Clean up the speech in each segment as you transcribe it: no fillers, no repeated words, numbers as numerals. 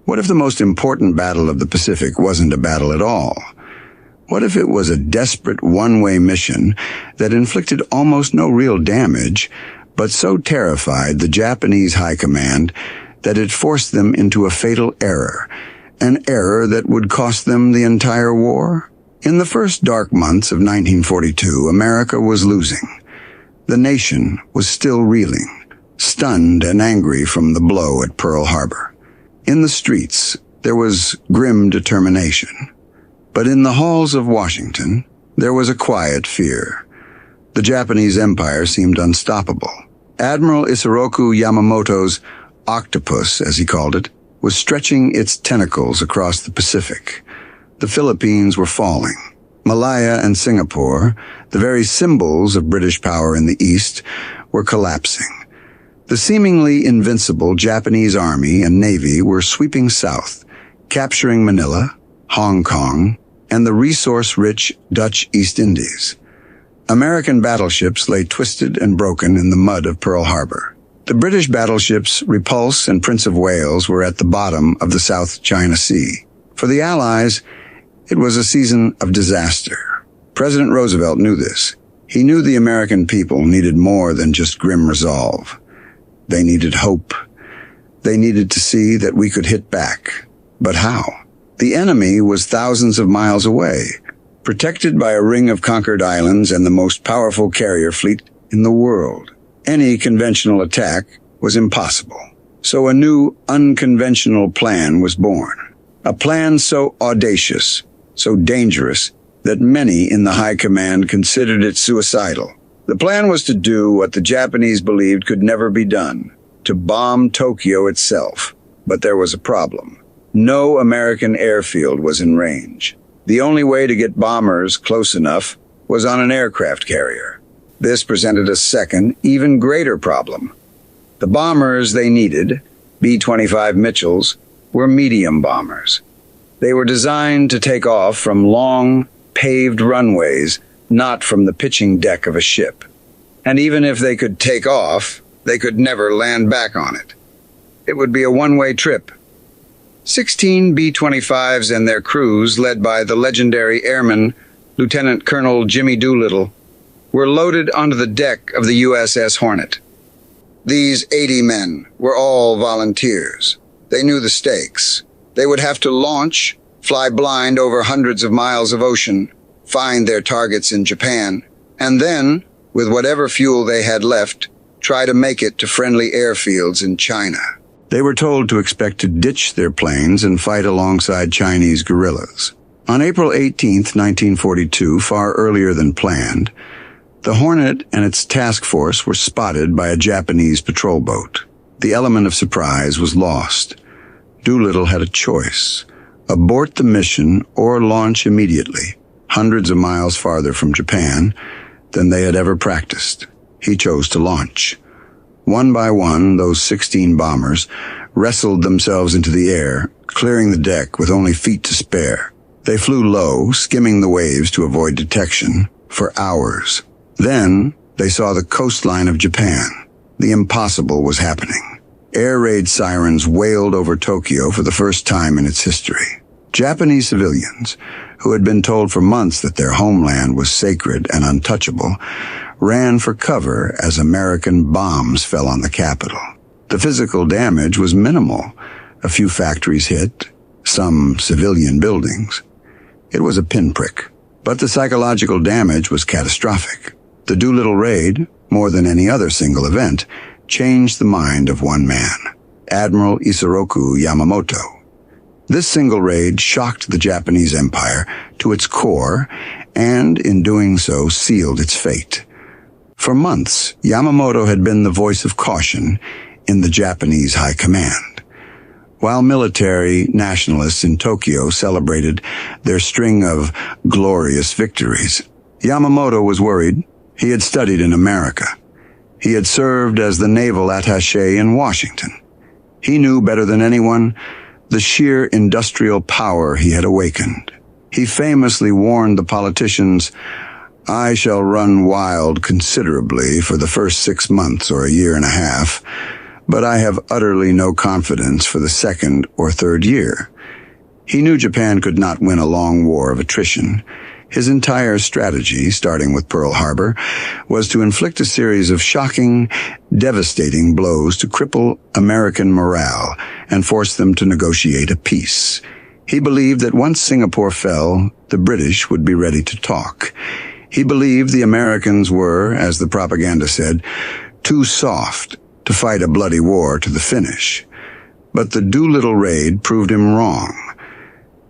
What if the most important battle of the Pacific wasn't a battle at all? What if it was a desperate one-way mission that inflicted almost no real damage, but so terrified the Japanese High Command that it forced them into a fatal error, an error that would cost them the entire war? In the first dark months of 1942, America was losing. The nation was still reeling, stunned and angry from the blow at Pearl Harbor. In the streets, there was grim determination. But in the halls of Washington, there was a quiet fear. The Japanese Empire seemed unstoppable. Admiral Yamamoto's octopus, as he called it, was stretching its tentacles across the Pacific. The Philippines were falling. Malaya and Singapore, the very symbols of British power in the East, were collapsing. The seemingly invincible Japanese Army and Navy were sweeping south, capturing Manila, Hong Kong, and the resource-rich Dutch East Indies. American battleships lay twisted and broken in the mud of Pearl Harbor. The British battleships Repulse and Prince of Wales were at the bottom of the South China Sea. For the Allies, it was a season of disaster. President Roosevelt knew this. He knew the American people needed more than just grim resolve. They needed hope. They needed to see that we could hit back. But how? The enemy was thousands of miles away, protected by a ring of conquered islands and the most powerful carrier fleet in the world. Any conventional attack was impossible. So a new, unconventional plan was born. A plan so audacious, so dangerous, that many in the High Command considered it suicidal. The plan was to do what the Japanese believed could never be done, to bomb Tokyo itself. But there was a problem. No American airfield was in range. The only way to get bombers close enough was on an aircraft carrier. This presented a second, even greater problem. The bombers they needed, B-25 Mitchells, were medium bombers. They were designed to take off from long, paved runways, not from the pitching deck of a ship. And even if they could take off, they could never land back on it. It would be a one-way trip. 16 B-25s and their crews, led by the legendary airman, Lieutenant Colonel Jimmy Doolittle, were loaded onto the deck of the USS Hornet. These 80 men were all volunteers. They knew the stakes. They would have to launch, fly blind over hundreds of miles of ocean, find their targets in Japan, and then, with whatever fuel they had left, try to make it to friendly airfields in China. They were told to expect to ditch their planes and fight alongside Chinese guerrillas. On April 18, 1942, far earlier than planned, the Hornet and its task force were spotted by a Japanese patrol boat. The element of surprise was lost. Doolittle had a choice: abort the mission or launch immediately, hundreds of miles farther from Japan than they had ever practiced. He chose to launch. One by one, those 16 bombers wrestled themselves into the air, clearing the deck with only feet to spare. They flew low, skimming the waves to avoid detection, for hours. Then, they saw the coastline of Japan. The impossible was happening. Air raid sirens wailed over Tokyo for the first time in its history. Japanese civilians, who had been told for months that their homeland was sacred and untouchable, ran for cover as American bombs fell on the capital. The physical damage was minimal. A few factories hit, some civilian buildings. It was a pinprick, but the psychological damage was catastrophic. The Doolittle Raid, more than any other single event, changed the mind of one man, Admiral Yamamoto. This single raid shocked the Japanese Empire to its core and, in doing so, sealed its fate. For months, Yamamoto had been the voice of caution in the Japanese High Command. While military nationalists in Tokyo celebrated their string of glorious victories, Yamamoto was worried. He had studied in America. He had served as the naval attaché in Washington. He knew better than anyone the sheer industrial power he had awakened. He famously warned the politicians, "I shall run wild considerably for the first 6 months or a year and a half, but I have utterly no confidence for the second or third year. He knew Japan could not win a long war of attrition. His entire strategy, starting with Pearl Harbor, was to inflict a series of shocking, devastating blows to cripple American morale and force them to negotiate a peace. He believed that once Singapore fell, the British would be ready to talk. He believed the Americans were, as the propaganda said, too soft to fight a bloody war to the finish. But the Doolittle Raid proved him wrong.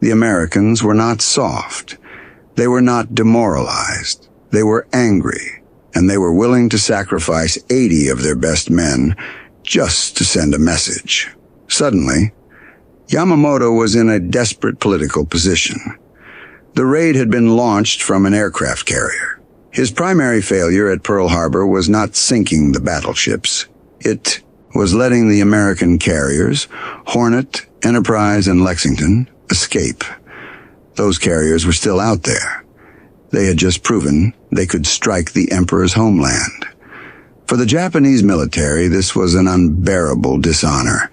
The Americans were not soft. They were not demoralized. They were angry, and they were willing to sacrifice 80 of their best men just to send a message. Suddenly, Yamamoto was in a desperate political position. The raid had been launched from an aircraft carrier. His primary failure at Pearl Harbor was not sinking the battleships. It was letting the American carriers, Hornet, Enterprise, and Lexington, escape. Those carriers were still out there. They had just proven they could strike the Emperor's homeland. For the Japanese military, this was an unbearable dishonor.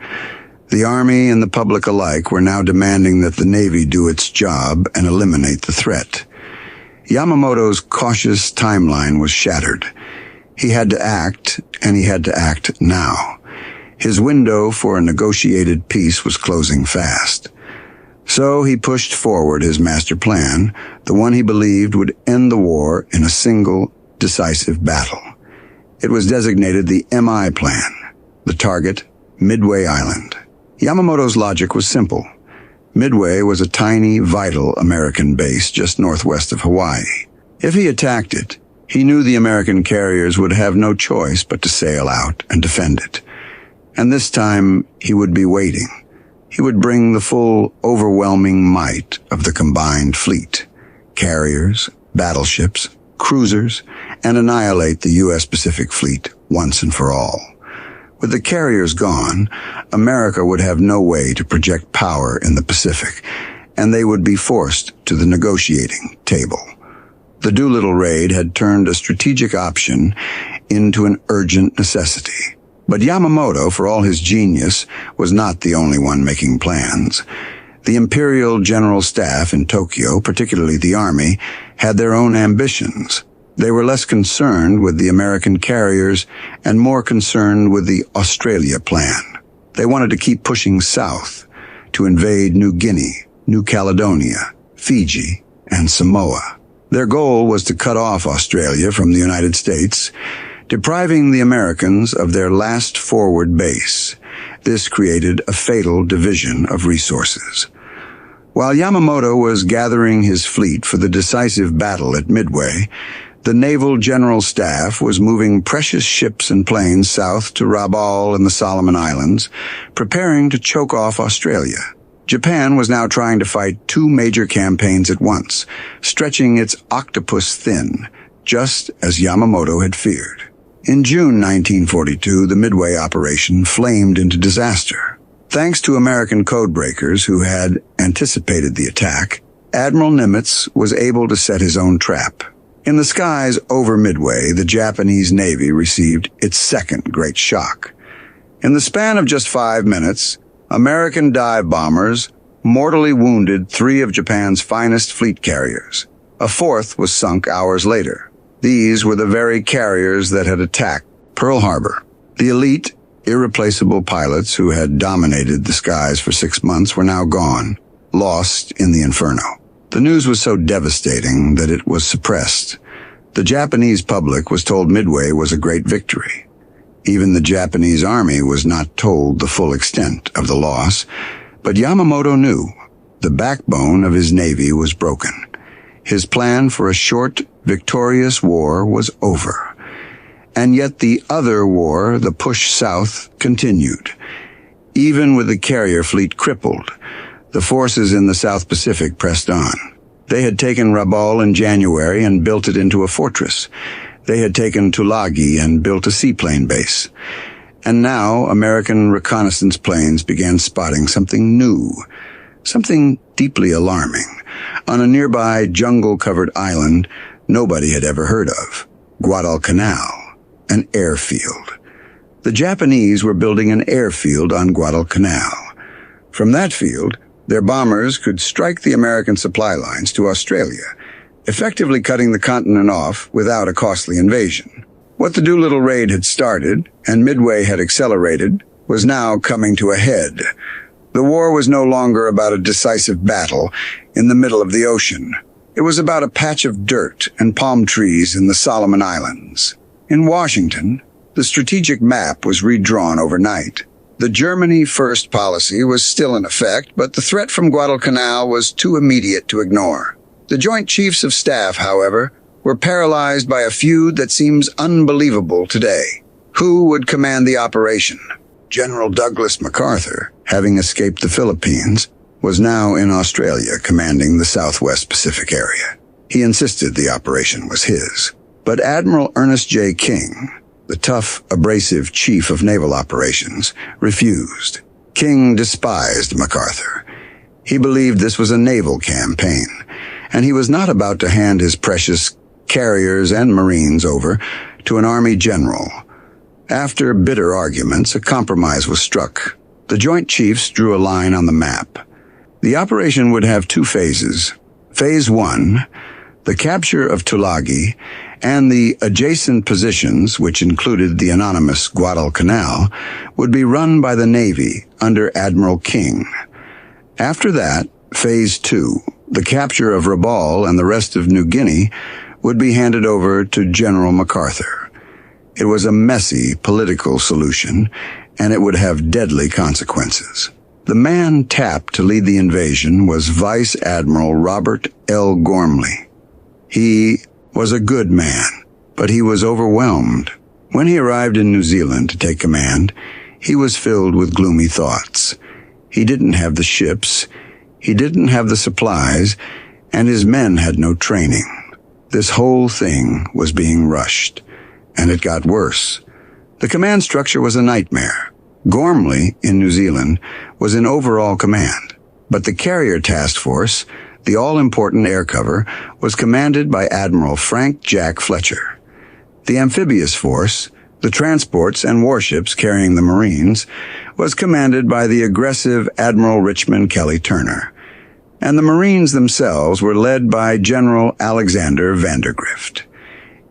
The Army and the public alike were now demanding that the Navy do its job and eliminate the threat. Yamamoto's cautious timeline was shattered. He had to act, and he had to act now. His window for a negotiated peace was closing fast. So he pushed forward his master plan, the one he believed would end the war in a single, decisive battle. It was designated the MI Plan, the target, Midway Island. Yamamoto's logic was simple. Midway was a tiny, vital American base just northwest of Hawaii. If he attacked it, he knew the American carriers would have no choice but to sail out and defend it. And this time, he would be waiting. He would bring the full, overwhelming might of the combined fleet, carriers, battleships, cruisers, and annihilate the U.S. Pacific Fleet once and for all. With the carriers gone, America would have no way to project power in the Pacific, and they would be forced to the negotiating table. The Doolittle Raid had turned a strategic option into an urgent necessity. But Yamamoto, for all his genius, was not the only one making plans. The Imperial General Staff in Tokyo, particularly the Army, had their own ambitions. They were less concerned with the American carriers and more concerned with the Australia Plan. They wanted to keep pushing south to invade New Guinea, New Caledonia, Fiji, and Samoa. Their goal was to cut off Australia from the United States, depriving the Americans of their last forward base. This created a fatal division of resources. While Yamamoto was gathering his fleet for the decisive battle at Midway, the Naval General Staff was moving precious ships and planes south to Rabaul and the Solomon Islands, preparing to choke off Australia. Japan was now trying to fight two major campaigns at once, stretching its octopus thin, just as Yamamoto had feared. In June 1942, the Midway operation flamed into disaster. Thanks to American codebreakers who had anticipated the attack, Admiral Nimitz was able to set his own trap. In the skies over Midway, the Japanese Navy received its second great shock. In the span of just 5 minutes, American dive bombers mortally wounded 3 of Japan's finest fleet carriers. A 4th was sunk hours later. These were the very carriers that had attacked Pearl Harbor. The elite, irreplaceable pilots who had dominated the skies for 6 months were now gone, lost in the inferno. The news was so devastating that it was suppressed. The Japanese public was told Midway was a great victory. Even the Japanese army was not told the full extent of the loss, but Yamamoto knew the backbone of his navy was broken. His plan for a short, victorious war was over. And yet the other war, the push south, continued. Even with the carrier fleet crippled, the forces in the South Pacific pressed on. They had taken Rabaul in January and built it into a fortress. They had taken Tulagi and built a seaplane base. And now American reconnaissance planes began spotting something new, something deeply alarming. On a nearby jungle-covered island nobody had ever heard of, Guadalcanal, an airfield. The Japanese were building an airfield on Guadalcanal. From that field, their bombers could strike the American supply lines to Australia, effectively cutting the continent off without a costly invasion. What the Doolittle Raid had started, and Midway had accelerated, was now coming to a head. The war was no longer about a decisive battle in the middle of the ocean. It was about a patch of dirt and palm trees in the Solomon Islands. In Washington, the strategic map was redrawn overnight. The Germany First policy was still in effect, but the threat from Guadalcanal was too immediate to ignore. The Joint Chiefs of Staff, however, were paralyzed by a feud that seems unbelievable today. Who would command the operation? General Douglas MacArthur, having escaped the Philippines, was now in Australia commanding the Southwest Pacific area. He insisted the operation was his. But Admiral Ernest J. King, the tough, abrasive chief of naval operations, refused. King despised MacArthur. He believed this was a naval campaign, and he was not about to hand his precious carriers and Marines over to an Army general. After bitter arguments, a compromise was struck. The Joint Chiefs drew a line on the map. The operation would have two phases. Phase 1, the capture of Tulagi, and the adjacent positions, which included the anonymous Guadalcanal, would be run by the Navy under Admiral King. After that, Phase 2, the capture of Rabaul and the rest of New Guinea, would be handed over to General MacArthur. It was a messy political solution, and it would have deadly consequences. The man tapped to lead the invasion was Vice Admiral Robert L. Gormley. He was a good man, but he was overwhelmed. When he arrived in New Zealand to take command, he was filled with gloomy thoughts. He didn't have the ships, he didn't have the supplies, and his men had no training. This whole thing was being rushed, and it got worse. The command structure was a nightmare. Gormley, in New Zealand, was in overall command, but the carrier task force, the all-important air cover, was commanded by Admiral Frank Jack Fletcher. The amphibious force, the transports and warships carrying the Marines, was commanded by the aggressive Admiral Richmond Kelly Turner, and the Marines themselves were led by General Alexander Vandergrift.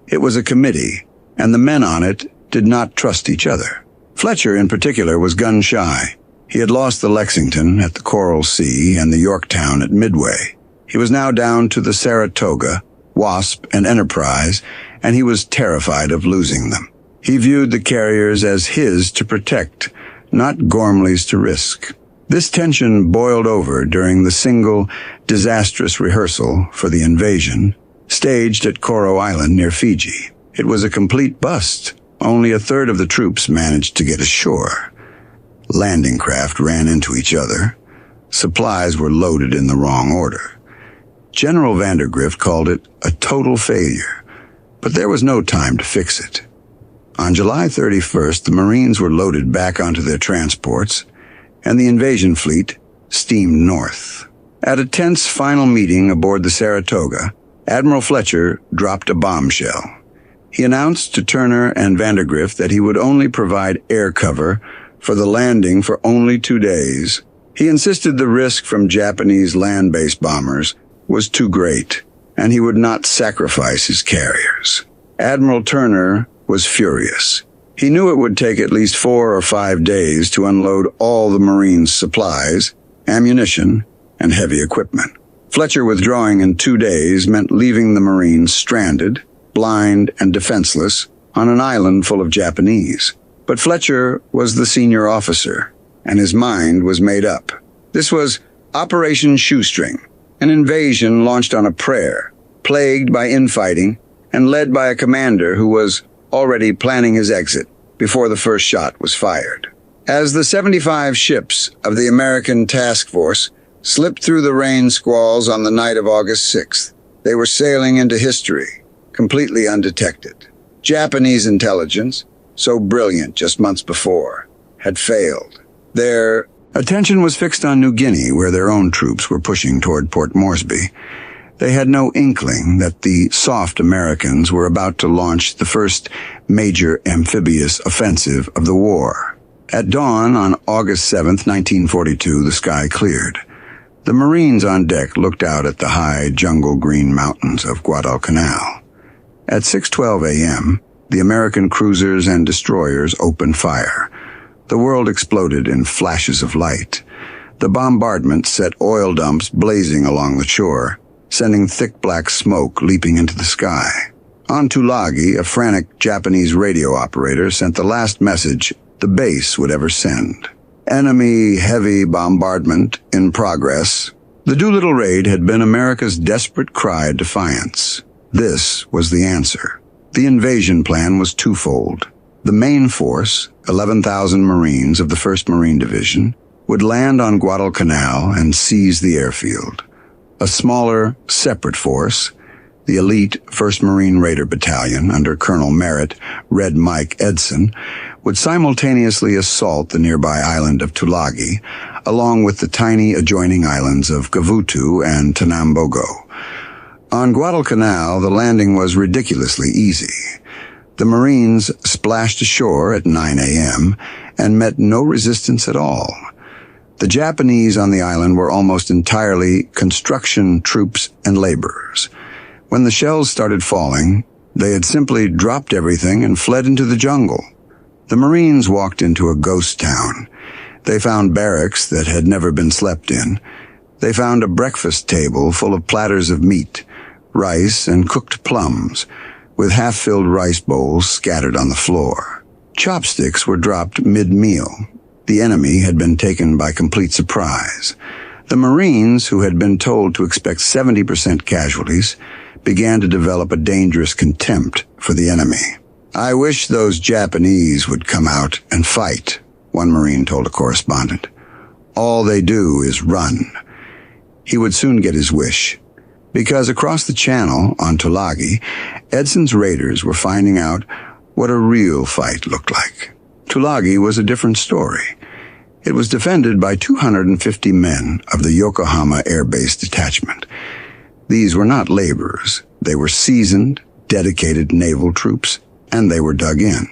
It was a committee, and the men on it did not trust each other. Fletcher, in particular, was gun-shy. He had lost the Lexington at the Coral Sea and the Yorktown at Midway. He was now down to the Saratoga, Wasp, and Enterprise, and he was terrified of losing them. He viewed the carriers as his to protect, not Gormley's to risk. This tension boiled over during the single, disastrous rehearsal for the invasion, staged at Savo Island near Fiji. It was a complete bust. Only a third of the troops managed to get ashore. Landing craft ran into each other. Supplies were loaded in the wrong order. General Vandergrift called it a total failure, but there was no time to fix it. On July 31st, the Marines were loaded back onto their transports, and the invasion fleet steamed north. At a tense final meeting aboard the Saratoga, Admiral Fletcher dropped a bombshell. He announced to Turner and Vandergrift that he would only provide air cover for the landing for only 2 days. He insisted the risk from Japanese land-based bombers was too great, and he would not sacrifice his carriers. Admiral Turner was furious. He knew it would take at least 4 or 5 days to unload all the Marines' supplies, ammunition, and heavy equipment. Fletcher withdrawing in 2 days meant leaving the Marines stranded, blind, and defenseless on an island full of Japanese. But Fletcher was the senior officer, and his mind was made up. This was Operation Shoestring, an invasion launched on a prayer, plagued by infighting, and led by a commander who was already planning his exit before the first shot was fired. As the 75 ships of the American task force slipped through the rain squalls on the night of August 6th, they were sailing into history, completely undetected. Japanese intelligence, so brilliant just months before, had failed. Their attention was fixed on New Guinea, where their own troops were pushing toward Port Moresby. They had no inkling that the soft Americans were about to launch the first major amphibious offensive of the war. At dawn on August 7th, 1942, the sky cleared. The Marines on deck looked out at the high jungle-green mountains of Guadalcanal. At 6:12 a.m., the American cruisers and destroyers opened fire. The world exploded in flashes of light. The bombardment set oil dumps blazing along the shore, sending thick black smoke leaping into the sky. On Tulagi, a frantic Japanese radio operator sent the last message the base would ever send. Enemy heavy bombardment in progress. The Doolittle Raid had been America's desperate cry of defiance. This was the answer. The invasion plan was twofold. The main force, 11,000 Marines of the 1st Marine Division, would land on Guadalcanal and seize the airfield. A smaller, separate force, the elite 1st Marine Raider Battalion under Colonel Merritt, Red Mike Edson, would simultaneously assault the nearby island of Tulagi, along with the tiny adjoining islands of Gavutu and Tanambogo. On Guadalcanal, the landing was ridiculously easy. The Marines splashed ashore at 9 a.m. and met no resistance at all. The Japanese on the island were almost entirely construction troops and laborers. When the shells started falling, they had simply dropped everything and fled into the jungle. The Marines walked into a ghost town. They found barracks that had never been slept in. They found a breakfast table full of platters of meat, rice, and cooked plums, with half-filled rice bowls scattered on the floor. Chopsticks were dropped mid-meal. The enemy had been taken by complete surprise. The Marines, who had been told to expect 70% casualties, began to develop a dangerous contempt for the enemy. "I wish those Japanese would come out and fight," one Marine told a correspondent. "All they do is run." He would soon get his wish, because across the channel on Tulagi, Edson's raiders were finding out what a real fight looked like. Tulagi was a different story. It was defended by 250 men of the Yokohama Air Base Detachment. These were not laborers. They were seasoned, dedicated naval troops, and they were dug in.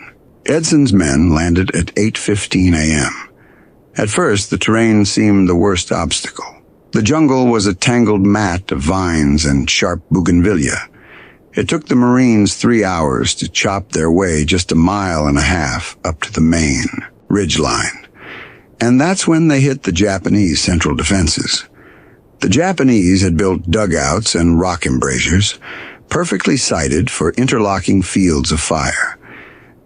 Edson's men landed at 8:15 a.m. At first, the terrain seemed the worst obstacle. The jungle was a tangled mat of vines and sharp bougainvillea. It took the Marines 3 hours to chop their way just a mile and a half up to the main ridgeline. And that's when they hit the Japanese central defenses. The Japanese had built dugouts and rock embrasures, perfectly sited for interlocking fields of fire.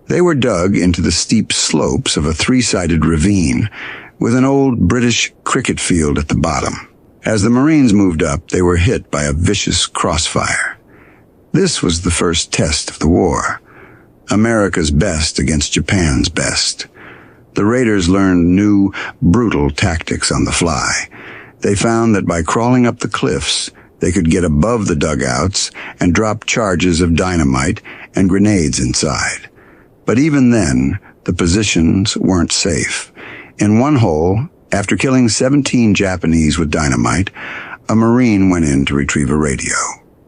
They were dug into the steep slopes of a 3-sided ravine, with an old British cricket field at the bottom. As the Marines moved up, they were hit by a vicious crossfire. This was the first test of the war. America's best against Japan's best. The raiders learned new, brutal tactics on the fly. They found that by crawling up the cliffs, they could get above the dugouts and drop charges of dynamite and grenades inside. But even then, the positions weren't safe. In one hole, after killing 17 Japanese with dynamite, a Marine went in to retrieve a radio.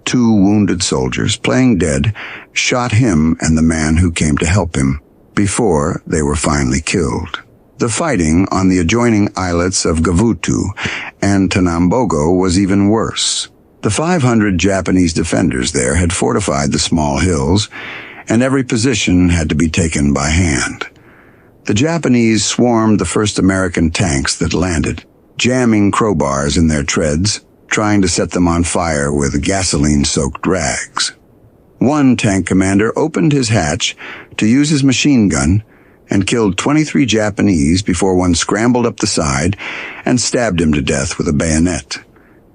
2 wounded soldiers, playing dead, shot him and the man who came to help him before they were finally killed. The fighting on the adjoining islets of Gavutu and Tanambogo was even worse. The 500 Japanese defenders there had fortified the small hills, and every position had to be taken by hand. The Japanese swarmed the first American tanks that landed, jamming crowbars in their treads, trying to set them on fire with gasoline-soaked rags. One tank commander opened his hatch to use his machine gun and killed 23 Japanese before one scrambled up the side and stabbed him to death with a bayonet.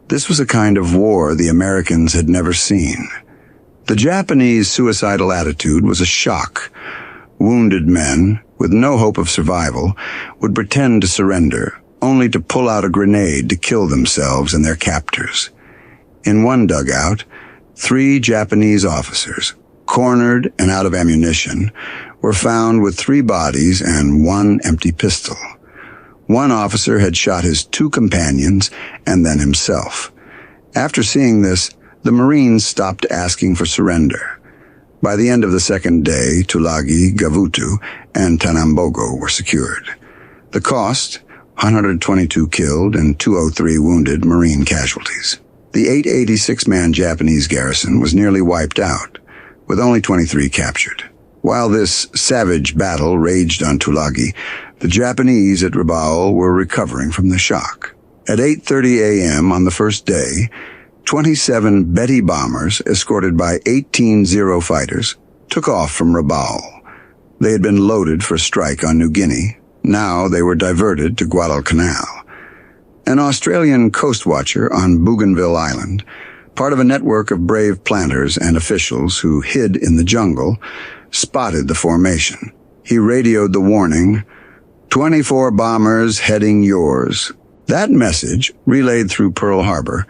This was a kind of war the Americans had never seen. The Japanese suicidal attitude was a shock. Wounded men, with no hope of survival, would pretend to surrender, only to pull out a grenade to kill themselves and their captors. In one dugout, 3 Japanese officers, cornered and out of ammunition, were found with 3 bodies and 1 empty pistol. One officer had shot his 2 companions and then himself. After seeing this, the Marines stopped asking for surrender. By the end of the second day, Tulagi, Gavutu, and Tanambogo were secured. The cost, 122 killed and 203 wounded Marine casualties. The 886-man Japanese garrison was nearly wiped out, with only 23 captured. While this savage battle raged on Tulagi, the Japanese at Rabaul were recovering from the shock. At 8:30 a.m. on the first day, 27 Betty bombers, escorted by 18 Zero fighters, took off from Rabaul. They had been loaded for a strike on New Guinea. Now they were diverted to Guadalcanal. An Australian coast watcher on Bougainville Island, part of a network of brave planters and officials who hid in the jungle, spotted the formation. He radioed the warning, 24 bombers heading yours. That message, relayed through Pearl Harbor,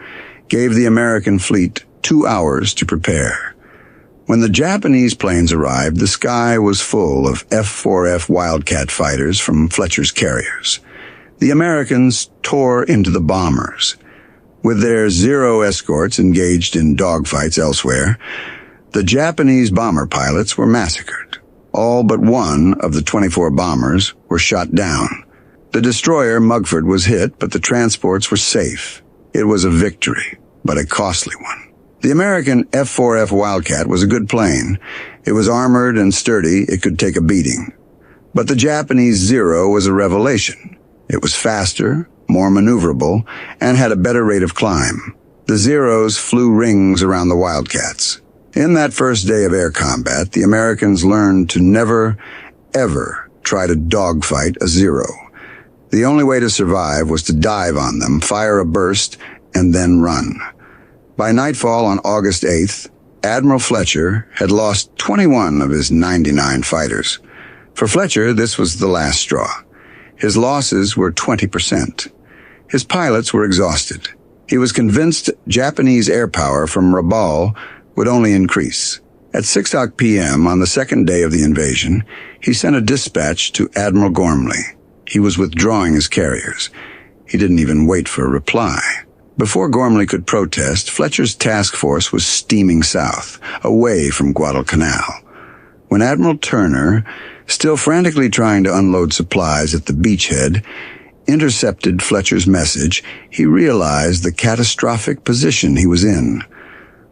gave the American fleet 2 hours to prepare. When the Japanese planes arrived, the sky was full of F-4F Wildcat fighters from Fletcher's carriers. The Americans tore into the bombers. With their Zero escorts engaged in dogfights elsewhere, the Japanese bomber pilots were massacred. All but one of the 24 bombers were shot down. The destroyer Mugford was hit, but the transports were safe. It was a victory, but a costly one. The American F-4F Wildcat was a good plane. It was armored and sturdy, it could take a beating. But the Japanese Zero was a revelation. It was faster, more maneuverable, and had a better rate of climb. The Zeros flew rings around the Wildcats. In that first day of air combat, the Americans learned to never, ever try to dogfight a Zero. The only way to survive was to dive on them, fire a burst, and then run. By nightfall on August 8th, Admiral Fletcher had lost 21 of his 99 fighters. For Fletcher, this was the last straw. His losses were 20%. His pilots were exhausted. He was convinced Japanese air power from Rabaul would only increase. At 6 p.m. on the second day of the invasion, he sent a dispatch to Admiral Gormley. He was withdrawing his carriers. He didn't even wait for a reply. Before Gormley could protest, Fletcher's task force was steaming south, away from Guadalcanal. When Admiral Turner, still frantically trying to unload supplies at the beachhead, intercepted Fletcher's message, he realized the catastrophic position he was in.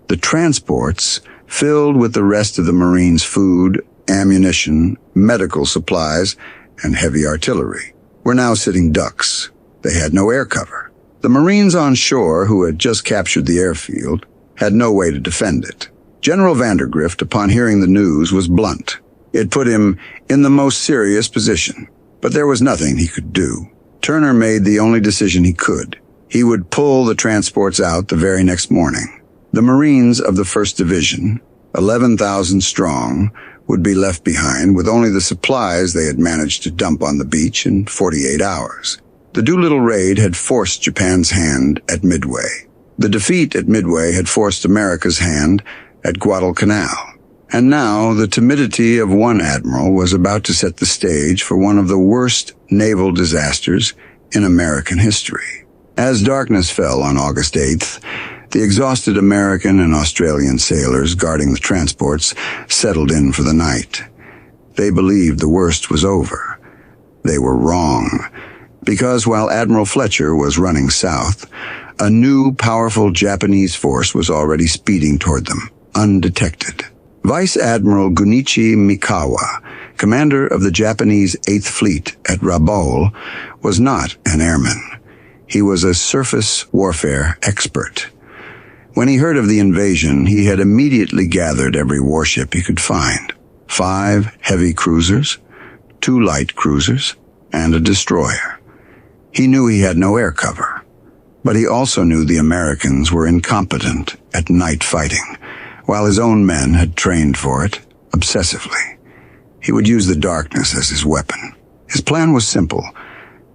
The transports, filled with the rest of the Marines' food, ammunition, medical supplies, and heavy artillery, were now sitting ducks. They had no air cover. The Marines on shore, who had just captured the airfield, had no way to defend it. General Vandergrift, upon hearing the news, was blunt. It put him in the most serious position, but there was nothing he could do. Turner made the only decision he could. He would pull the transports out the very next morning. The Marines of the 1st Division, 11,000 strong, would be left behind with only the supplies they had managed to dump on the beach in 48 hours. The Doolittle Raid had forced Japan's hand at Midway. The defeat at Midway had forced America's hand at Guadalcanal. And now the timidity of one admiral was about to set the stage for one of the worst naval disasters in American history. As darkness fell on August 8th, the exhausted American and Australian sailors guarding the transports settled in for the night. They believed the worst was over. They were wrong, because while Admiral Fletcher was running south, a new, powerful Japanese force was already speeding toward them, undetected. Vice Admiral Gunichi Mikawa, commander of the Japanese 8th Fleet at Rabaul, was not an airman. He was a surface warfare expert. When he heard of the invasion, he had immediately gathered every warship he could find. 5 heavy cruisers, 2 light cruisers, and a destroyer. He knew he had no air cover, but he also knew the Americans were incompetent at night fighting, while his own men had trained for it obsessively. He would use the darkness as his weapon. His plan was simple.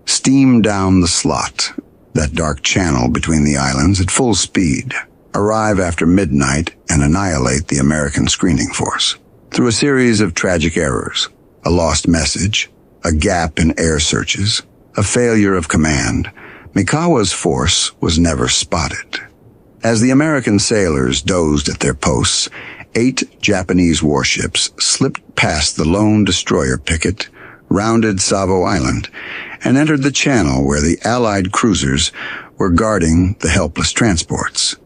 Steam down the slot, that dark channel between the islands, at full speed, arrive after midnight, and annihilate the American screening force. Through a series of tragic errors, a lost message, a gap in air searches, a failure of command, Mikawa's force was never spotted. As the American sailors dozed at their posts, 8 Japanese warships slipped past the lone destroyer picket, rounded Savo Island, and entered the channel where the Allied cruisers were guarding the helpless transports.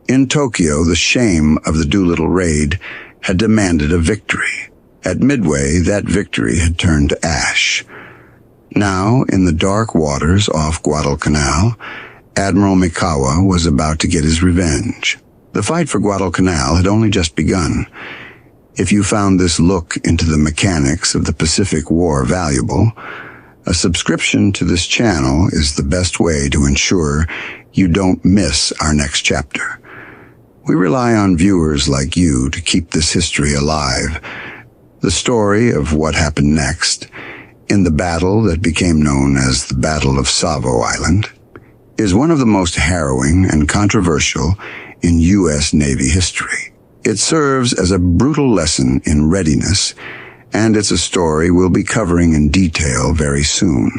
In Tokyo, the shame of the Doolittle Raid had demanded a victory. At Midway, that victory had turned to ash. Now, in the dark waters off Guadalcanal, Admiral Mikawa was about to get his revenge. The fight for Guadalcanal had only just begun. If you found this look into the mechanics of the Pacific War valuable, a subscription to this channel is the best way to ensure you don't miss our next chapter. We rely on viewers like you to keep this history alive. The story of what happened next, in the battle that became known as the Battle of Savo Island, is one of the most harrowing and controversial in U.S. Navy history. It serves as a brutal lesson in readiness, and it's a story we'll be covering in detail very soon.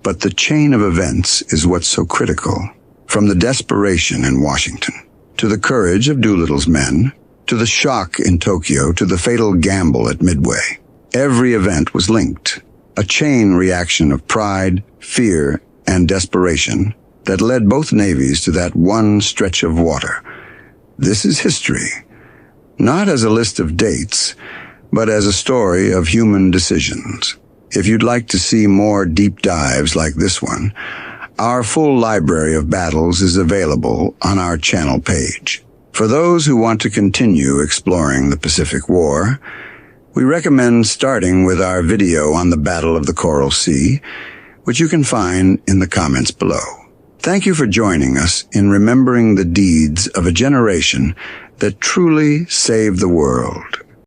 But the chain of events is what's so critical. From the desperation in Washington, to the courage of Doolittle's men, to the shock in Tokyo, to the fatal gamble at Midway. Every event was linked, a chain reaction of pride, fear, and desperation that led both navies to that one stretch of water. This is history, not as a list of dates, but as a story of human decisions. If you'd like to see more deep dives like this one, our full library of battles is available on our channel page. For those who want to continue exploring the Pacific War, we recommend starting with our video on the Battle of the Coral Sea, which you can find in the comments below. Thank you for joining us in remembering the deeds of a generation that truly saved the world.